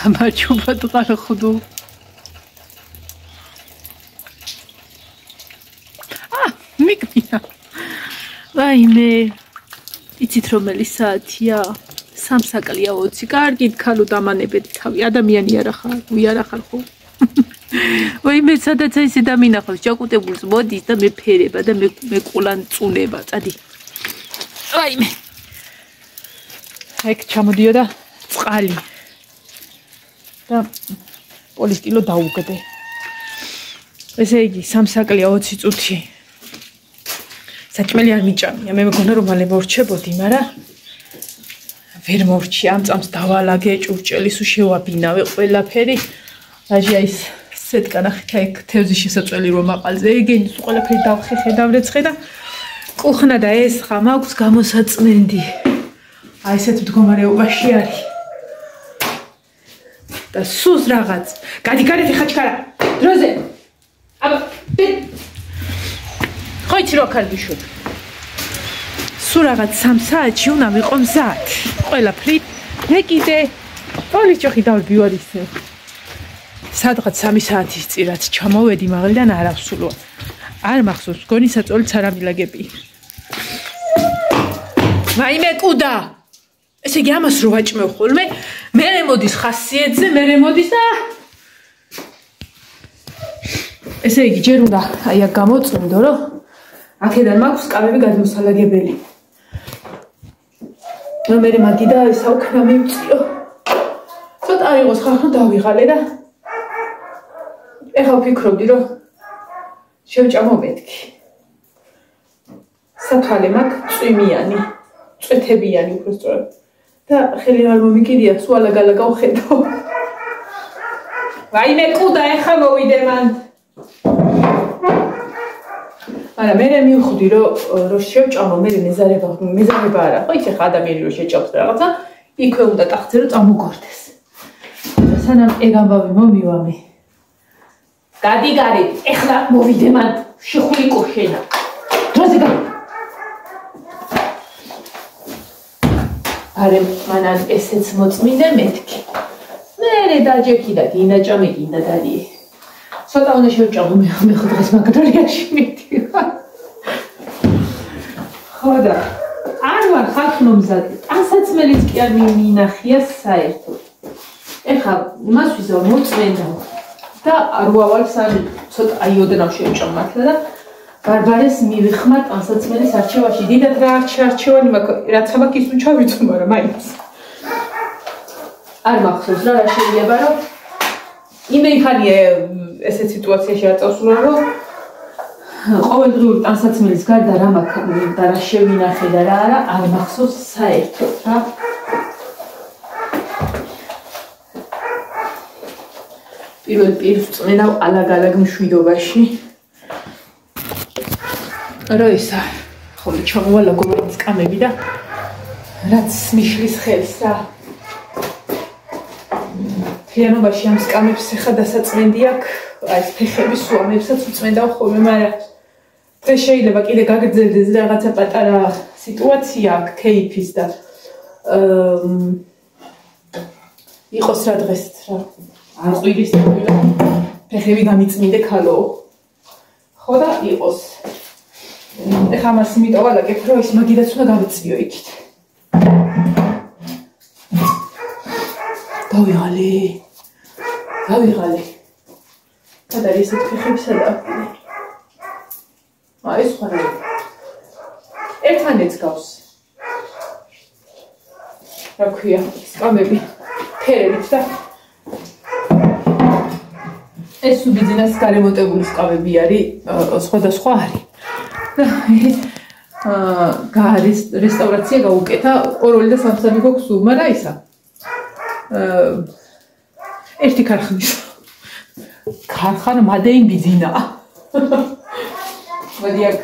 გამარჯობა დღარხდო. მიგდია. ვაიმე. იცით რომელი საათია? 3:20. კარგით ქალო დამანებედი თავი. ადამიანი არა ხარ, ვი არა ხარ ხო? ვაიმე სადაც ისე დამინახავს ჭაკუტებულს მოდის და მეფერება და მე ყულანწუნება. წადი. ვაიმე. ეგ ჩამოდიოდა წყალი. და პოლისკილო დაუგდე. ესე იგი 3:20 წუთი. საჭმელი არ მიჭამია. მე მგონა რომ მალე მორჩებოდი, მაგრამ ვერ მორჩი. ამ წამს დავალაგე ჭურჭელი სულ შევაბინავე ყველაფერი. რაჟია ის სეტკა ნახეთ ეგ თევზის შესაწველი რომ აყალზე. ეგენი სულ ყველაფერი დავხედავ და კუხნა და ეს ხა მაქვს გამოსაწმენდი. აი ესეთ მდგომარეობაში არის. და სულს რაღაც. გადი გარეთ ხაჩკარა. დროზე. აბა ხოიცი რო კარგიშო. სულ რაღაც 3 საათში უნდა ვიყო მზად. ყველაფერი მე კიდე პოლიჩოხი დავბივარ ისე. სადღაც 3 საათის წირაც ჩამოვედი მაღლიდან არ ავსულო. არ მახსოვს გონი საწოლიც არ ამილაგები. ვაიმე კუდა. ესე იგი ამას რო ვაჭმევ ხოლმე, მე მოდის ხასიათზე, მე მოდის და ესე იგი ჯერ უნდა აი აქ გამოწმინდო, რომ აქედან მაქვს კამები გადმოსალაგებელი. რომ მე მაგი და საუქნა მივწიო. ცოტა არ იყოს ხახო დავიღალე და ეხლა ვფიქრობდი, რომ შევჭამო მეთქი. საფალე მაქვს წვიმიანი, წვეთებიანი უფრო სწორად. და ხელი არ მომიგირია, სულ ალაგ-ალაგა ვხედავ. ვაიმე კუდა ეხლა მოვიდე მან. არა მე მივხვდი რომ შევჭამო მე მეზარება არა ხო ის ახლა ადამიანი რომ შეჭამს რაღაცა იქვე უნდა ტახტზე რომ წამოგორდეს სანამ ეგ ამბავი მომივამე გადი გარეთ ეხლა მოვიდე მან შეხული კოშენა დროზე გადი არე მანან ესეც მოწმინდა მეთქი მე დაჯექი და გინაჭამე გინდა დარიე ცოტა უნდა შევჭამო მე ხო დღეს მაგდრიაში მიდიხარ ხო და არ ვარ ხალხნომზადი ტანსაცმელიც კი არ მინახია საერთოდ ეხლა მას ვიზავ მოწმენდა და არ ვავალ სან ცოტა აიოდნავ შევჭამ მართლა და ბარბარეს მივიხმარ ტანსაცმელის არჩევაში დიდად რა არჩევანი მაქვს რაც მაქვს ის უჩავიცო მაგრამ მაინც არ მახსოვს რა შეიძლება რომ იმენხანია ესეთ სიტუაციაში აწავსულა რომ ყოველდღიური ტანსაცმელის გარდა რა მაქვს და რა შევინახე და რა არა არ მახსოვს საერთოდ რა პირველ პირს წმენავ ალაგ-ალაგ მშვიდობაში რა ისა ხოლმე ჩამოვალა გოგონის კამები და რაც მიშლის ხელს რა ფიანობაში ამ სკამებს ახლა დასაწმენდი აქვს აი ეს ფეხების სუამებსაც უწმენდავ ხოლმე მაგრამ დღეს შეიძლება კიდე გაგრძელდეს რაღაცა პატარა სიტუაცია აქვს кейფის და იყოს რა დღეს რა არ ყვირის ფეხები გამიწმინდე ქალო ხო და იყოს ეხლა მას იმიტომ ვალაგებ რომ ის მაგიდაც უნდა გავიწვიო იქით დავიღალე და ისეთ ფეხებსა და აი სხვა რა ერთმანეთს გავს რა ქვია სკამები ფერებით და ეს უბიძინას გარემოტებული სკამები არის სხვადასხვა არის და რესტავრაცია გაუკეთა ოროლი და სამსამი გვაქვს სულ მაგრამ ისა ერთი ქარხანა მადეინ ბიძინა მოდი აქ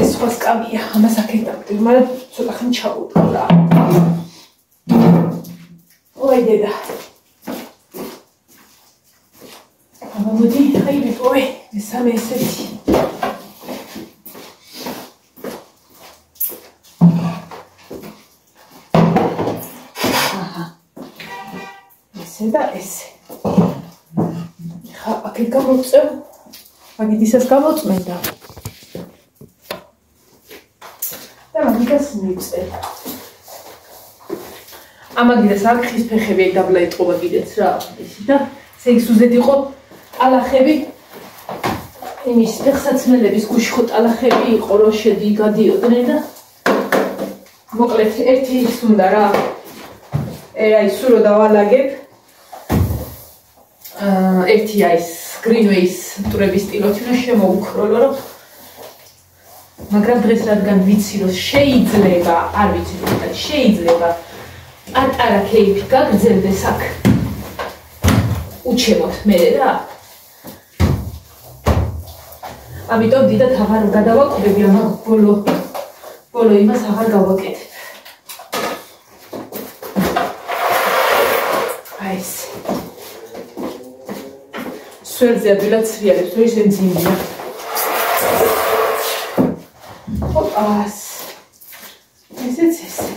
ეს სხვა სკამია ამას აქეთავდი მაგრამ ცოტა ხანი ჩავუტყდა ой деда აბა მოდი ხაიბი ой მესამე ესეთი ესე და ესე. ხა აქეთ გამოვწევ. მაგით ისეს გამოწმენდა. და მაგითაც მივწევ. ამაგიდას აქ ხის ფეხები ეგ დაბლა ეტყობა კიდეც რა ისი და ესე ის უზედ იყო ტალახები იმის ფეხსაცმელების გუში ხო ტალახები იყო რომ შედი გადიოდნენ და მოკლედ ერთი ის უნდა რა აი სულ რო დავალაგებ ერთი აი გრინვეის მტრების სტილოთი უნდა შემოუქროლო რომ მაგრამ დღეს რადგან ვიცი რომ შეიძლება არ ვიცი რომ შეიძლება პატარა კეიფი გაგრძელდეს აქ უჩემოთ მე რა ამიტომ დიდად აღარ გადავაკვირდი ამ ბოლო იმას აღარ გავაკეთებ აი ეს სველზე ადვილად ცრიალებს რომ ისე მძიმეა ოპას ესეც ესე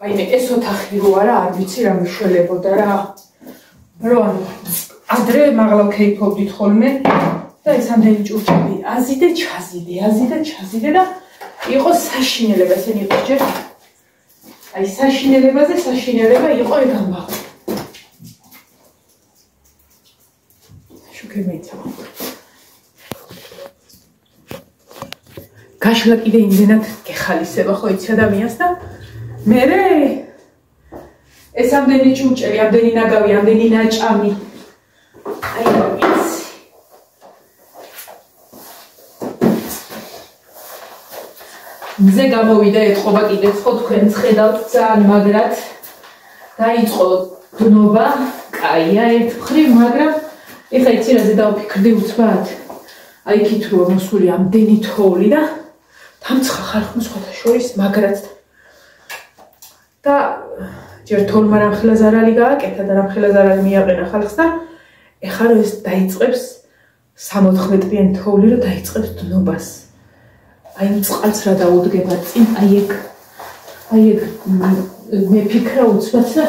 აი ეს ოთახი რო არა არ ვიცი რა მიშველებოდა რა რომ ადრე მაღლა ვქეიფობდით ხოლმე და ეს ამდენი ჭურჭელი აზიდე ჩაზიდე და იყო საშინელება ესენი იყო ჯერ აი საშინელება იყო ეგ ამბავი შუქე მეცა გაშლა კიდე იმდენად გეხალისება ხო იცი ადამიანს და მერე ეს ამდენი ჭურჭელი, ამდენი ნაგავი, ამდენი ნაჭამი. აი რა ვიცი. მზე გამოვიდა ეთყობა კიდეც ხო თქვენც ხედავთ ძალიან მაგრად დაიწყო დნობა, კაია ერთ მხრივ, მაგრამ ეხლა იცი რაზე დავფიქრდი უცბად. აი იქით რომ მოსული ამდენი თოვლი და დამცხა ხალხმა სხვათა შორის მაგრად და ჯერ თოლმა რამხელა ზარალი გააკეთა და რამხელა ზარალი მიაყენა ხალხს და ეხლა რომ ეს დაიწყებს 64-იან თოვლი რომ დაიწყებს დნობას. აი წყალს რა დაუდგება წინ აი ეგ მე ფიქრა უცბად და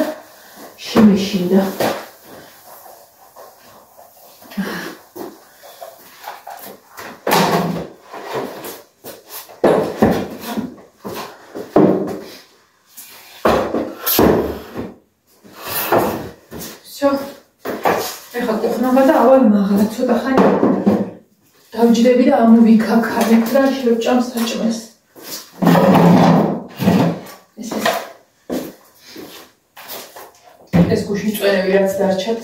შემეშინდა. მაღლა ცოტა ხანი დავჯდები და ამოვიქაქარებ რა შევჭამ საჭმელს. ეს გუშინ წვენები რაც დარჩათ.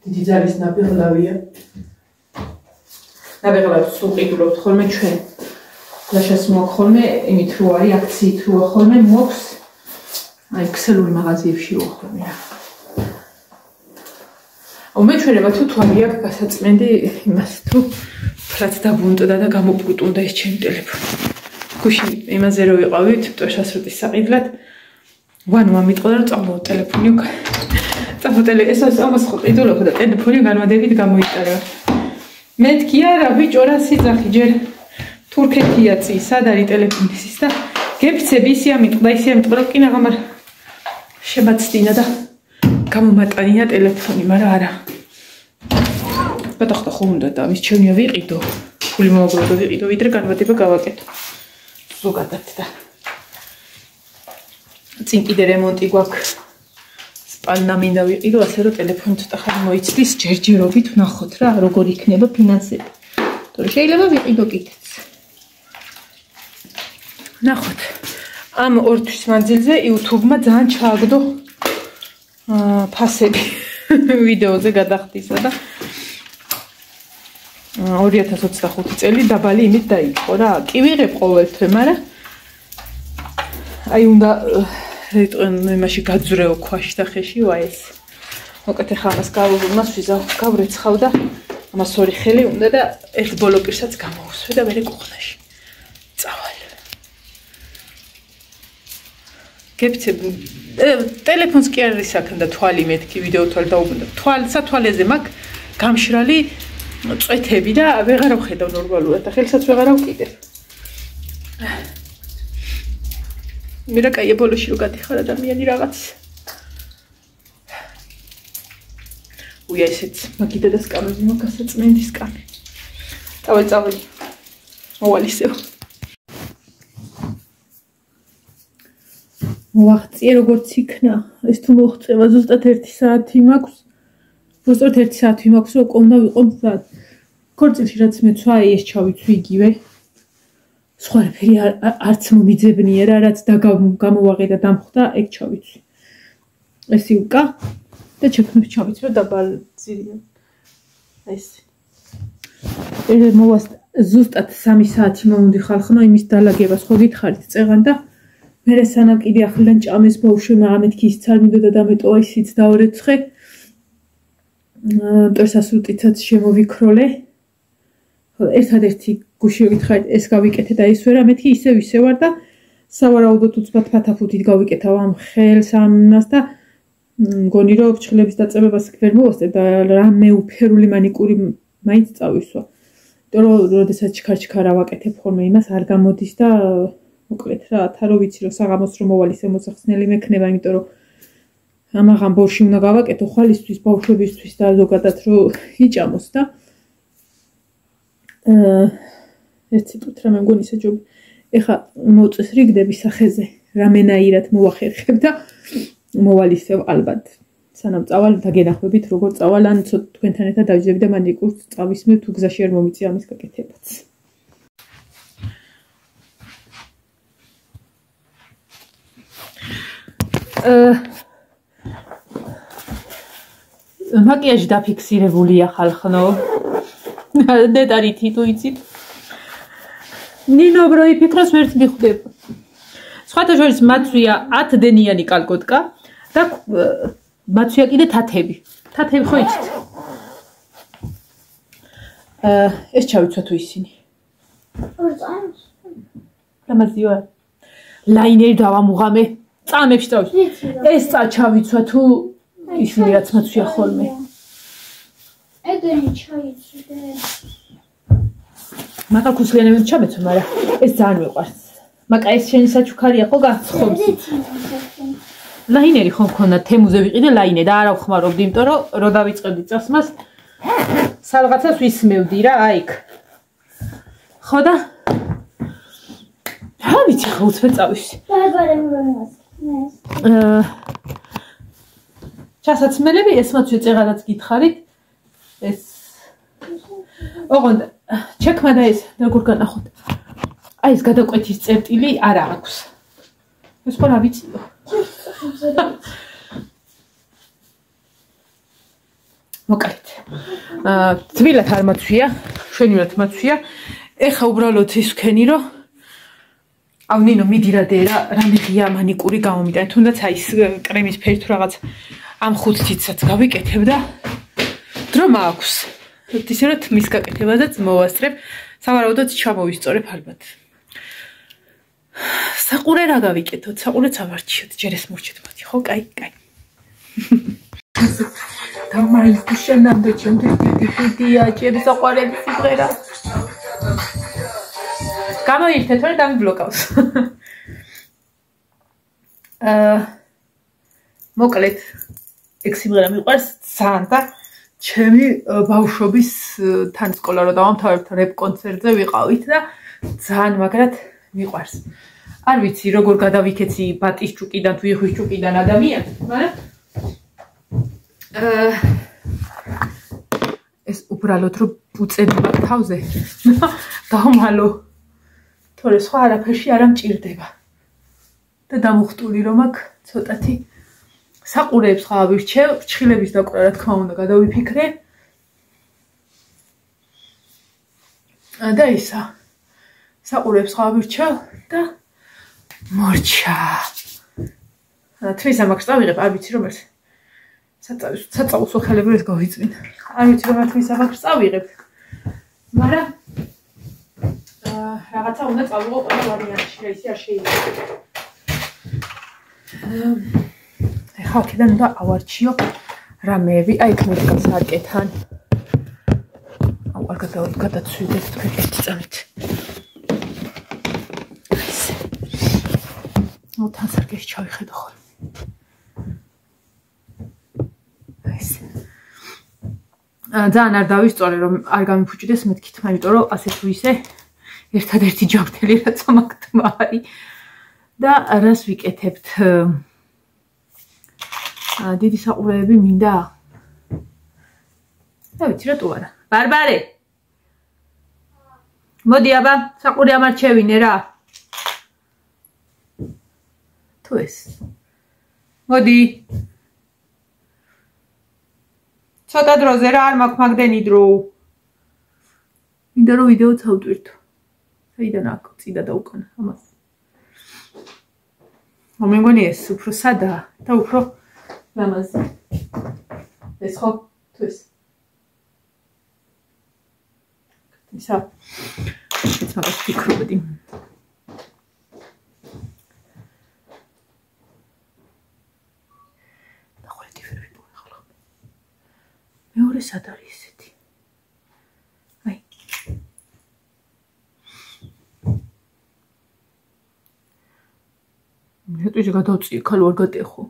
დიდი ძალის ნაბეღლავია. ნაბეღლავს სულ ყიდულობთ ხოლმე ჩვენ. ლაშას მოაქვს ხოლმე იმით რო არის აქციით რო ხოლმე მოაქვს აი ქსელური მაღაზიებში უხდები რა. უმეჩვენება თუ თვალი აქვს გასაწმენდი იმას თუ ფრაც დაბუნტდა და გამოპუტუნდა ეს ჩემი ტელეფონი. გუშინ იმაზე რო ვიყავით ტოშასრუტის საყიდლად ვანო ამიტყოდა რომ წამოვა ტელეფონი ეს ამას ხო ყიდულობ და ტელეფონი განვადებით გამოიტარა. მეთქი არა ბიჭო რა სიძახი ჯერ თურქეთია წი სად არის ტელეფონის ის და გეფცებ ისე ამიტყდა რომ კი ნაღამარ შემაცდინა და გამომატანია ტელეფონი, მაგრამ არა. ბატახტა ხო უნდა და ამის ჩემია ვიყიდო. ფული მოვაგდო ვიყიდო, ვიდრე განვადება გავაკეთო. ზოგადად და წინ კიდე რემონტი გვაქვს. სპალნა მინდა ვიყიდო, ასე რომ ტელეფონი ცოტა ხანი მოიცდის, ჯერჯერობით ვნახოთ რა, როგორ იქნება ფინანსები. თორე შეიძლება ვიყიდო კიდეც. ნახოთ. ამ ორთვის მანძილზე YouTube-მა ძალიან ჩააგდო ფასები ვიდეოზე გადახდისა და 2025 წელი დაბალი იმით დაიწყო რა. კი ვიღებ ყოველთვე, მაგრამ აი უნდა იმაში გაძვრეო ქვაში და ხეში ვაეს. მოკეთე ხამას მას გავრეცხავ და ამას ორი ხელი უნდა და ერთ ბოლო პირსაც გამოუსვე და მერე კუხნაში. წავალ. გეფცებ ტელეფონს კი არ ისაქნდა თვალი მეთქი ვიდეო თვალი დაუბრუნდა. თვალსა თვალეზე მაქვს გამშრალი წვეთები და ვეღარ ვხედავ ნორმალურად და ხელსაც ვეღარ ვკიდებ. მე რა კაია ბოლოში რო გადიხარ ადამიანი რაღაც. უია ესეც მაგიდა და სკამები მაგასაწმენდი სკამი. წავალი. მოვალისეო. მოაღწია როგორც იქნა. ეს თუ მოღწევა ზუსტად 1 საათი მაქვს. ზუსტად 1 საათი მაქვს რომ კონდა ვიყო მზად. ქორწილში რაც მეცვა ეს ჩავიცვი იგივე. სხვა რაფერი არც მომიძებნია რა რაც გამოვაღე და დამხვდა ეგ ჩავიცვი. ეს იუკა და ჩექმებს ჩავიცვი რომ დაბალძირია. ეს მოვას ზუსტად 3 საათი მომდი ხალხნო იმის დალაგებას ხო გითხარით წეღან და მე სანამ კიდე ახლიდან ჭამეს ბავშვი მამეთქი ის არ მინდოდა დამეტოვა ისიც დაორეცხე. მტვერსასრუტიცაც შემოვიქროლე. ერთადერთი გუში გითხარით ეს გავიკეთე და ეს ვერა მეთქი ისე ვარ და სავარაუდოდ უცბად ფათაფუთით გავიკეთავ ამ ხელს ამას და მგონი რომ ფრჩხილების დაწებებას ვერ მოვასწრებ და რამე უფერული მანიკური მაინც წავისვა. იმიტომ რომ როდესაც ჩქარ-ჩქარა ვაკეთებ ხოლმე იმას არ გამოდის და მოკლედ რა ათარო ვიცი რომ საღამოს რომ მოვალის ემოსახსნელი მექნება იმიტომ რომ ამაღამ ბორში უნდა გავაკეთო ხალისთვის ბავშვებისთვის და ზოგადად რომ იჭამოს და ეს ციტუთ რამე მგონი საჯობი ეხა მოწეს რიგდები სახეზე რამენაირად მოვახერხებ და მოვალისევ ალბათ სანამ წავალ დაგენახმებით როგორ წავალ ან თქვენთან ერთად დავიძები და მანიკურს წავისმევ თუ გზაში არ მომიწია ამის გაკეთებაც მაკიაჟი დაფიქსირებულია ხალხნო დედარითი თუ იცით ნინო ბრო იფიქროს ვერც მიხვდება სხვათა შორის მაცვია 10 დენიანი კალკოტკა და მაცვია კიდე თათები ხო იცით ეს ჩავიცვა თუ ისინი დამაზიო ლაინერი დავამუღამე წამებში წავის ეს წაჩავიცვა თუ ისინი რაც მაცვია ხოლმე ეგენი ჩაიცვიდე მაგა ქუსლიანებად ჩამეცო მაგრამ ეს ძალიან მიყვარს მაგა ეს შენი საჩუქარია ხო გახსოვს ლაინერი ხომ მქონდა თემუზე ვიყიდე ლაინე და არა ვხმარობდი იმიტომ რომ რო დავიწყებდი წასმას სალღაცას ვისმევდი რა აიქ ხო და რა ვიცი ხო უცბად წავისი ჩასაცმელები ეს მაცვია წეღადაც გითხარით ეს ოღონდ ჩექმა და ეს როგორ განახოთ აი ეს გადაკვეთის წერტილი არ აქვს ეს ხო რა ვიციო მოკლედ თბილად არ მაცვია შვენივრად მაცვია ეხა უბრალოდ ის ვქენი რომ აუ ნინო მიდი რამე ღია მანიკური გამომიტანე თუნდაც აი ეს კრემის ფერი თუ რაღაც ამ 5 თითსაც გავიკეთებ და დრო მაქვს ისე რომ თმის გაკეთებაზეც მოვასწრებ სავარაუდოდ ჩამოვისწორებ ალბათ საყურე რა გავიკეთოთ საყურეც ავარჩიოთ ჯერ ეს მორჩეთ მოდი ხო კაი დამაიფუშენამდე ჩემთვის დიდია ჯერ საყურები სიბრერა გამოირთეთ რომ დამიბლოკავს მოკლედ ეგ სიმღერა მიყვარს ძალიან და ჩემი ბავშვობის თან სკოლა რო დავამთავრებთ რეპ კონცერტზე ვიყავით და ძალიან მაგრად მიყვარს არ ვიცი როგორ გადავიქეცი ბატის ჭუკიდან თუ იხვის ჭუკიდან ადამიანს მაგრამ ეს უბრალოდ რომ ბუწები მაქვს თავზე დავმალო თორე სხვა არაფერში არ ამჭირდება და დამუხტული რომ აქ ცოტათი საყურეებს ხა ავირჩევ ფრჩხილების დაკვრა რა თქმა უნდა გადავიფიქრე და ისა საყურეებს ხა ავირჩევ და მორჩა თვისა მაქვს წავიღებ არ ვიცი რომელს საწაულს ხელებს გავიწვინ არ ვიცი რომ თვისა მაქვს წავიღებ მაგრამ რაღაცა უნდა წავიღო ყველა ვარიანტში რა ისე არ შეიძლება ეხლა აქედან უნდა ავარჩიო რამეები აი ქმედკაც აკეთან კარგად გადაცვიდეთ თქვენ ერთი წამით. თასარგეში ჩავიხედო ხოლმე. ძალიან არ დავისწორე რომ არ გამიფუჭდეს მეთქით, იმიტომ რომ ასე თუ ისე ერთადერთი ჯანმრთელი რაც მაგთმა არის და რას ვიკეთებთ? დიდი საყურეები მინდა? და ვიცი რატო არა. ბარბარე. მოდი აბა, საყურე ამარჩევინე რა. თუ ეს. მოდი. ცოტა დროზე რა არ მაქვს მაგდენი დრო. მინდა რომ ვიდეო წავტვირთო. საიდან აქ წიდა და უკან ამას. მე მგონი ეს უფრო სადაა და უფრო ლამაზი. ეს ხო თუ ეს. ისა. ეს მაგას ფიქრობდი. მეორე სად არის ესეთი? აი. მე თვითონ გადავწიე, ხალ არ გადაეხო.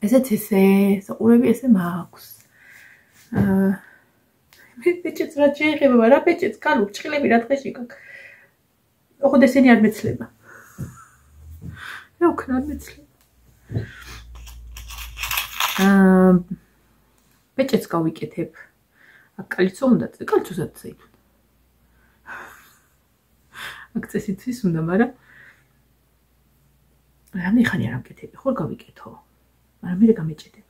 ესეც ესე, საყურები ესე მაქვს. მე პეჭეც რა შეიძლება, რა პეჭეც, კალო, ჭხილები რა დღეში გაქვს. ოღონდ ესენი არ მეცლება. უკან მეცლება. პეჭეც გავიკეთებ. აქ კალიცო უნდა, კალიცოსაც წაიწვდა. აქ წესიც ის უნდა, მაგრამ რამდენი ხანი არ ამკეთები, ხო გავიკეთო. მაგრამ მე გამეჭედებ.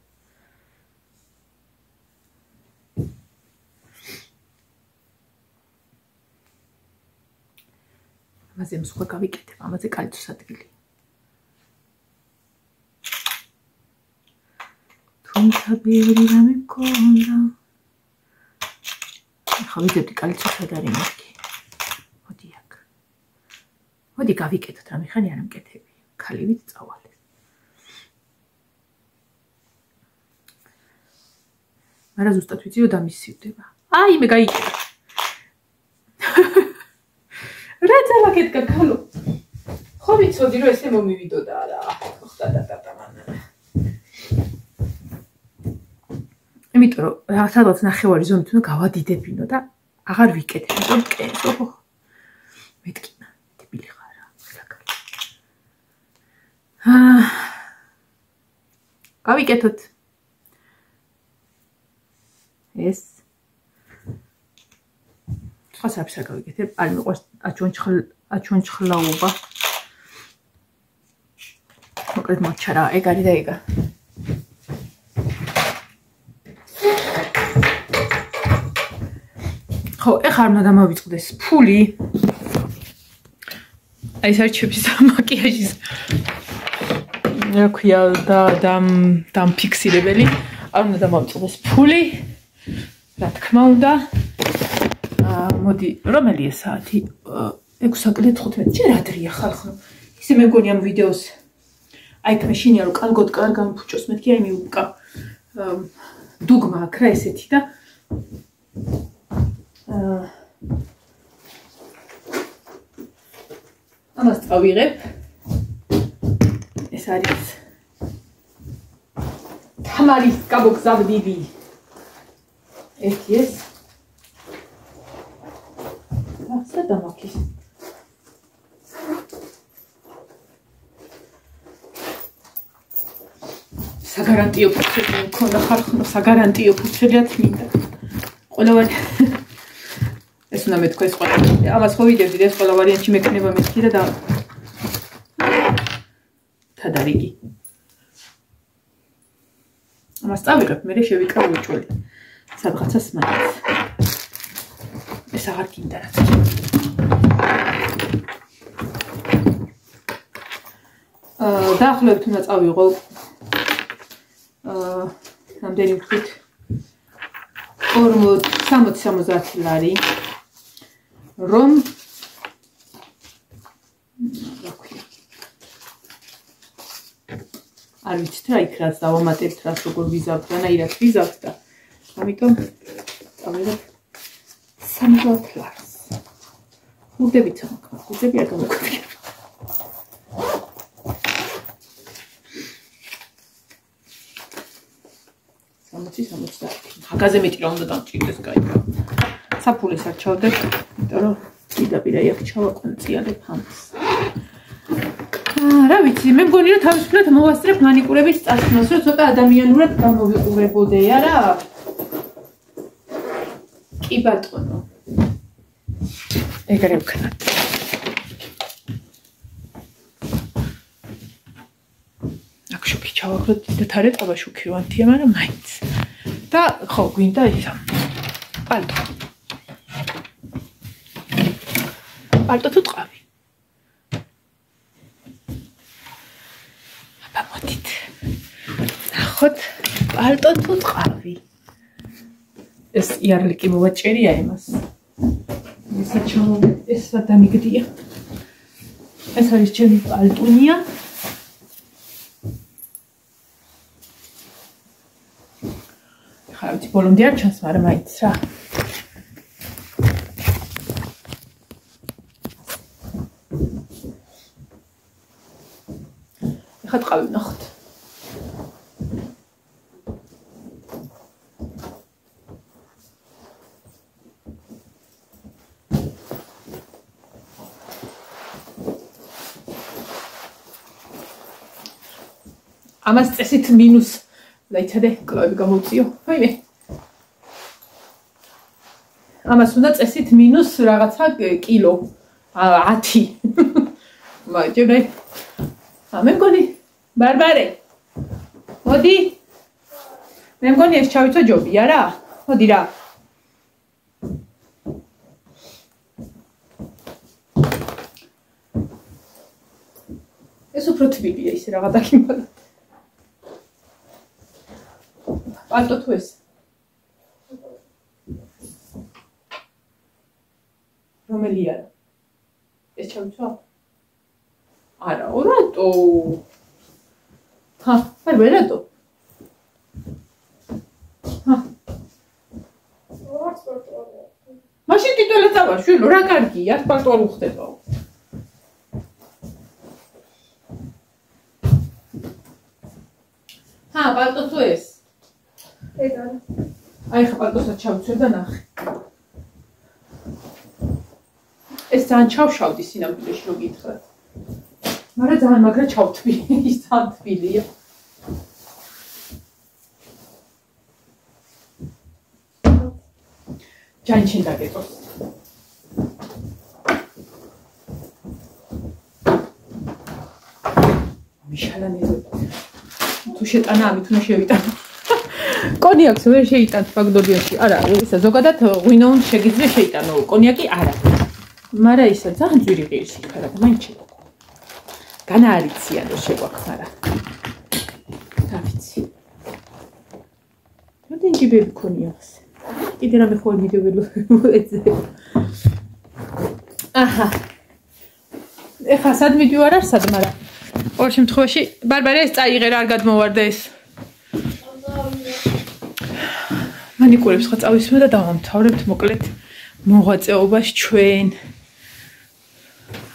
ამაზე მსხვა გავიკეთებ, ამაზე კალიცოს ადგილი. თუმცა ბევრი რამე მქონდა. ახლა ვიდებდი კალიცო სად არის მეთქი. მოდი აქ. მოდი გავიკეთოთ, რამე ხანი არ ამკეთები. ქალივით წავალეს. მაგრამ ზუსტად ვიცი რომ დამისივდება. აი მე გაიკეთე. რა ძალაკეთკა ქალო. ხო ვიცოდი რომ ესე მომივიდოდა რა. ხოდა დატამანა. იმიტომ რომ სადღაც ნახევარი ზონით უნდა გავადიდებინო და აღარ ვიკეთებ, იმიტომ კენს, ოჰო. მეთქინა, დებილი ხარ რა. გავიკეთოთ. ეს. სხვა საერთოდ არ გავიკეთებ, არ მიყვარს აჩვენჩხლაობა. მოკლედ მოჩარა, ეგ არის და ეგა. ხო, ეხლა არ უნდა დამავიწყდეს ფული. აი ეს არჩევის მაკიაჟის. რა ქვია და დამფიქსირებელი. არ უნდა დამავიწყდეს ფული. რა თქმა უნდა. მოდი, რომელი ეს საათი? 6:15. ჯერ ადრია ხალხო. ისე მე მგონი ამ ვიდეოს აი თმე შინია რომ კარგად გამიფუჭოს მეთქი აი მივუკა დუგმა აქ რა ესეთი და ამას წავიღებ. ეს არის თამარის გაბოგზავდიდი. ერთი ეს. სადა მაქვს? საგარანტიო ფურცელი მქონდა ხალხო, საგარანტიო ფურცელიაც მინდა. ყველავარი ეს უნდა მეთქვა ეს ყველა. ამას ხო ვიდევდით ეს ყველა ვარიანტი მექნება მეთქი და თადარიგი. ამას წავიღებ, მე შევიკრავ უჭველი. სადღაცას მაინც. ეს აღარ გინდა რა. დაახლოებით უნდა წავიღო რამდენი ვთქვით 60-70 ლარი რომ არ ვიცით რა იქ რაც დავამატებთ, რაც როგორ ვიზავთ, რანაირად ვიზავთ და ამიტომ წავიღებ 30 ლარს. ხურდებით ამოქვა, ხურდები არ გამოქვია. ხაგაზე მეტი რა უნდა დამჭირდეს გაიგო. საფულეს არ ჩავდებ, იმიტომ რომ პირდაპირ აქ ჩავაკვანწიალებ ამას. რა ვიცი, მე მგონი რომ თავისუფლად მოვასწრებ მანიკურების წასვლას, რომ ცოტა ადამიანურად გამოვიყურებოდე რა. კი ბატონო. ეგრე ვქნათ. აქ შუქი ჩავაგდოთ, დიდად არ ეტყობა შუქი ვანთია, მაგრამ მაინც. და ხო, გვინდა ისა. პალტო. პალტო თუ ტყავი. აბა მოდით. ნახოთ, პალტო თუ ტყავი. ეს იარლიკი მოვაჭერია იმას. ეს დამიგდია. ეს არის ჩემი პალტუნია. ხარჯი ბოლომდე არ ჩანს, მაგრამ მაინც რა. ეხლა ტყავი ვნახოთ. ამას წესით მინუს დაიცადე კლავები გამოვწიო. ვაიმე. ამას უნდა წესით მინუს რაღაცა კილო 10. მაგჯერე. მე მგონი ბარბარე. მოდი. მე მგონი ეს ჩავიცო ჯობია რა. მოდი რა. ეს უფრო თბილია ისე რაღა დაგიმალოთ. პალტო თუ ეს რომელი არა ეს ჩავიცვა არა რატო არ ვერატო მაშინ ტიტულა წავა შვილო რა კარგია პალტო არ უხდებაო პალტო თუ ეს ეგ არა აი ხა პალტოსაც ჩავიცვე და ნახე ეს ძალიან ჩავშავდი სინამდვილეში რო გითხრათ მაგრამ ძალიან მაგრა ჩავთვი ის ძალიან თბილია ჯანჩენ დაგეწოს მიშალანეზე თუ შეტანა ამით უნდა შევიტანო კონიაკს ვერ შეიტანთ ფაგდორიაში არა ისა ზოგადად ღვინო უნდა შეგიძლია შეიტანო კონიაკი არა მაგრამ ისა ძალიან ძვირი ღირსი ხარა და მაინც განა არიციან რომ შეგვაქვს არა დავიცი როდი ჯიბები კონიაკს კიდე რამე ხოლმე ვიდეო აჰა ეხა სად მიდივარ არ სად მაგრამ ორ შემთხვევაში ბარბარე ეს წაიღე რა არ გადმოვარდა ეს მანიკურებს ხა წავისმე და დავამთავრებთ მოკლედ მოღვაწეობას ჩვენ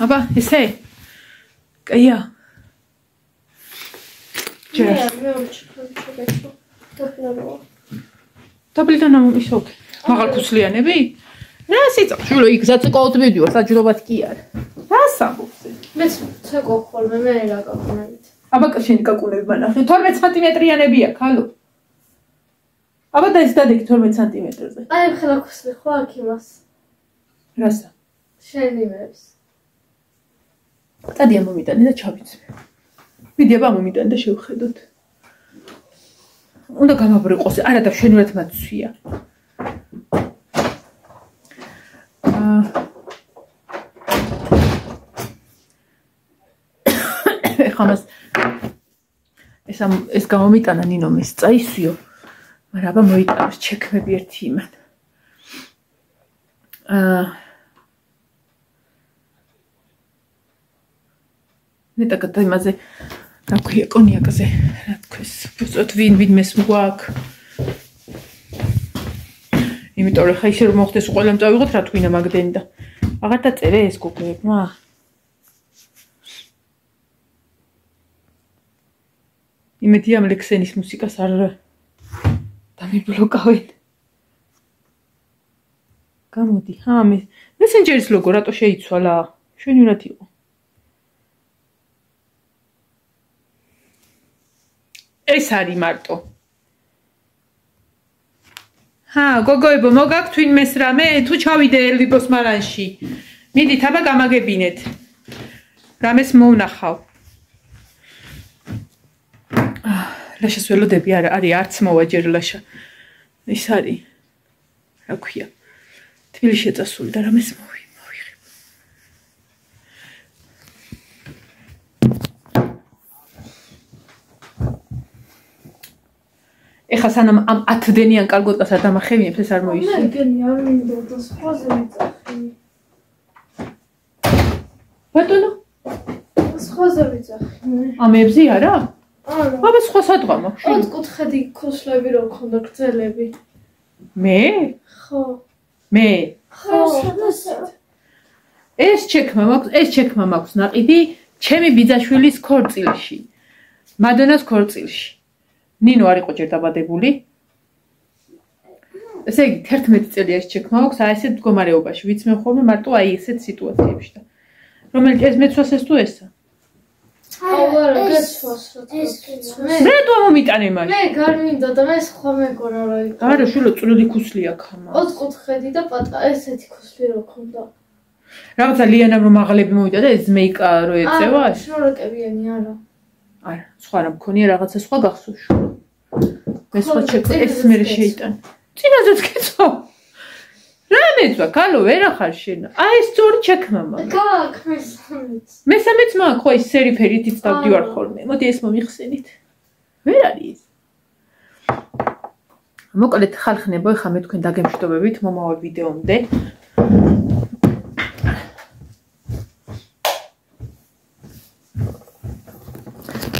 აბა ესე კაია ჯერ მე ვჩქო დაბლიდან ისო მაღალ ქუსლიანები რა სიცა შულო იქ საწკოოდ მიდიო საჯრობად კი არა რა სამბობს მე ცეკო ხოლმე მე რა გაკუნებით აბა შენი გაკუნები მანახე 12 სანტიმეტრიანებია ხალო აბა და ეს დადეკი 12 სანტიმეტრზე აი ხელა ქუსლი ხო აქ იმას რასა შენი მებს დადია მომიტანე და ჩავიცვე ვიდი აბა მომიტანე და შევხედოთ უნდა გამაბრიყოს არა და შენურად მაცვია ეხამას ეს გამომიტანა ნინომ ეს წაისვიო მაგრამ აბა მოიტანოს ჩექმები ერთი იმან ნეტაკად იმაზე რა ქვია კონიაკზე რა თქოს უბრალოდ ვინმეს გვაქვს იმიტომ რომ ხა ისე რომ მოხდეს ყველამ წავიღოთ რა თქვინა მაგდენი და აღარ დაწერე ეს გუგლებმა იმედი ამ ლექსენის მუსიკას არ დამიბლოკავენ გამოდი მესენჯერის ლოგო რატო შეიცვალა შვენივრად იყო ეს არის მარტო გოგოებო მოგაქვთ თვინმეს რამე თუ ჩავიდე ელვიბოს მარანში მიდით აბა გამაგებინეთ რამეს მოვნახავ ლაშას ველოდები არის არც მოვაჯერ ლაშა ის არის რა ქვია თბილისში წასული და რამეს მოვიღებ ეხა სანამ ამ 10 დენიან კარგოტას არ დამახევინებ ეს არ მოისურვებს მე გენი არ მინდა და სხვაზე ვიწახი ბატონო სხვაზე ვიწახი ამებზე არა აბა სხვა სადღამა ოთხკუთხედი ქოსლები რო ქონდა გრძელები მე ხო მე ხო ეს ჩექმა მაქვს ნაყიდი ჩემი ბიძაშვილის ქორწილში მადონას ქორწილში ნინო არ იყო ჯერ დაბადებული ესე იგი 11 წელი ეს ჩექმა მაქვს აი ესეთ მდგომარეობაში ვიცმე ხოლმე მარტო აი ესეთ სიტუაციებში და რომელიც ეს მეცვას ეს თუ ესა აუარა გეცვას მე თუ მომიტანე მაშინ მე გარმინდა და მე სხვა მეგონა რა იყო არა შულო წვრილი ქუსლი აქვს ამა ოთხკუთხედი და პატარა ესეთი ქუსლი რო ქონდა რაღაცა ლიანამ რომ მაღლები მოვიდა და ეს მეიკა რო ეწევა შნურაკებიანი არა არა სხვა რა მქონია რაღაცა სხვა გახსოვს შულო მე სხვა ჩეკ ეს მე შეიტან წინაზეც გეცვა რა მეცვა კალო ვერ ახარ შენ აი ეს სწორი ჩექმა მაქვს გააქვს მესამეც მაქვს ხო ის სერიფერითიც დავდივარ ხოლმე მოდი ეს მომიხსენით ვერ არის მოკლედ ხალხნებო ეხა მე თქვენ დაგემშვიდობებით მომავალ ვიდეომდე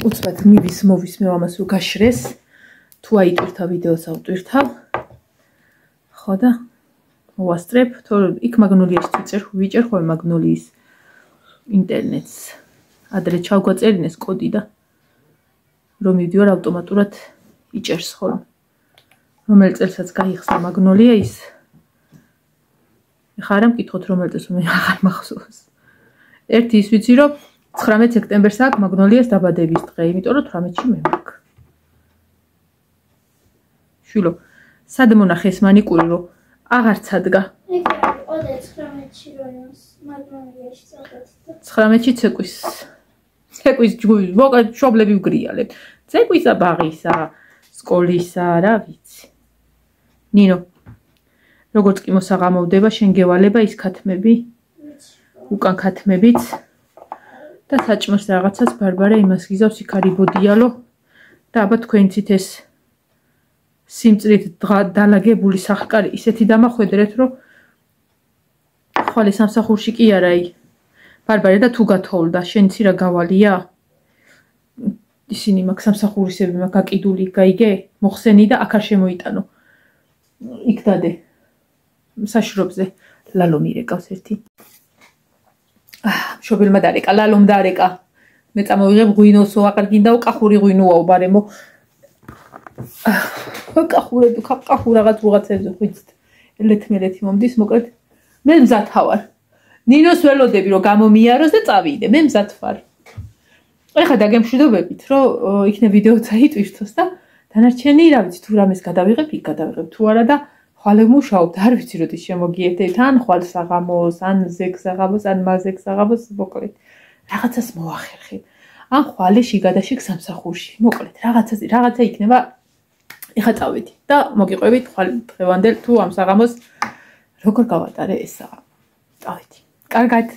უცბად მივის მოვისმევ ამას რომ გაშრეს თუ აიტვირთა ვიდეოს ავტვირთავ ხო და ვასწრებ თორემ იქ მაგნოლიას ვიჭერ ხოლმე მაგნოლიის ინტერნეტს ადრე ჩავგვაწერინეს კოდი და რომ მივდივარ ავტომატურად იჭერს ხოლმე რომელი წელსაც გაიხსნა მაგნოლია ის ეხლა არ მკითხოთ რომელი წელს მე აღარ მახსოვს ერთი ის ვიცი რომ 19 სექტემბერს აქვს მაგნოლიას დაბადების დღე იმიტომ რომ 18-ში მე მაქვს შვილო სად მონახეს მანიკური რომ აღარც ადგა. იქ ყოდა 19-ში რომ მაგნოლიაში წავედი. 19-ში ცეკვის ჯგუფი, მოკლედ მშობლები ვგრიალებთ. ცეკვისა, ბაღისა, სკოლისა, რა ვიცი. ნინო. როგორც კი მოსაღამოვდება, შენ გევალება ის ქათმები. უკან ქათმებიც და საჭმოს რაღაცას ბარბარა იმას გიზავს იქ არიბოდიალო და აბა თქვენიცით ეს სიმწრით დალაგებული სახკარი ისეთი დამახვედრეთ რომ ხვალე სამსახურში კი არა ბარბარე და თუ გათხოვდა შენცი რა გავალია ისინი მაგ სამსახურისები მაგ გაკიდული გაიგე მოხსენი და აქ არ შემოიტანო იქ დადე საშრობზე ლალო მირეკავს ერთი მშობელმა დარეკა ლალომ დარეკა მე წამოვიღებ ღვინოსო აღარ გინდაო კახური ღვინოაო ბარემო კახურები რაღაცებზე ხვიცით ელეთმელეთი მომდის მოკლედ მე მზად ვარ ნინოს ველოდები რომ გამომიაროს და წავიდე მე მზად ვარ ეხლა დაგემშვიდობებით რომ იქნებ ვიდეო წაიტვირთოს და დანარჩენი რა ვიცი თუ რამეს გადავიღებ იქ გადავიღებ თუ არა და ხვალე მუშაობ არ ვიცი როდის შემოგიერთდეთ ან ხვალ საღამოს ან ზეგ საღამოს ან მაზეგ საღამოს მოკლედ რაღაცას მოახერხებ ან ხვალე შიგადაშიგ სამსახურში მოკლედ რაღაცა იქნება ეხა წავედი და მოგიყვებით ხვალ დღევანდელ თუ ამ საღამოს როგორ გავატარე ეს საღამო წავედი კარგად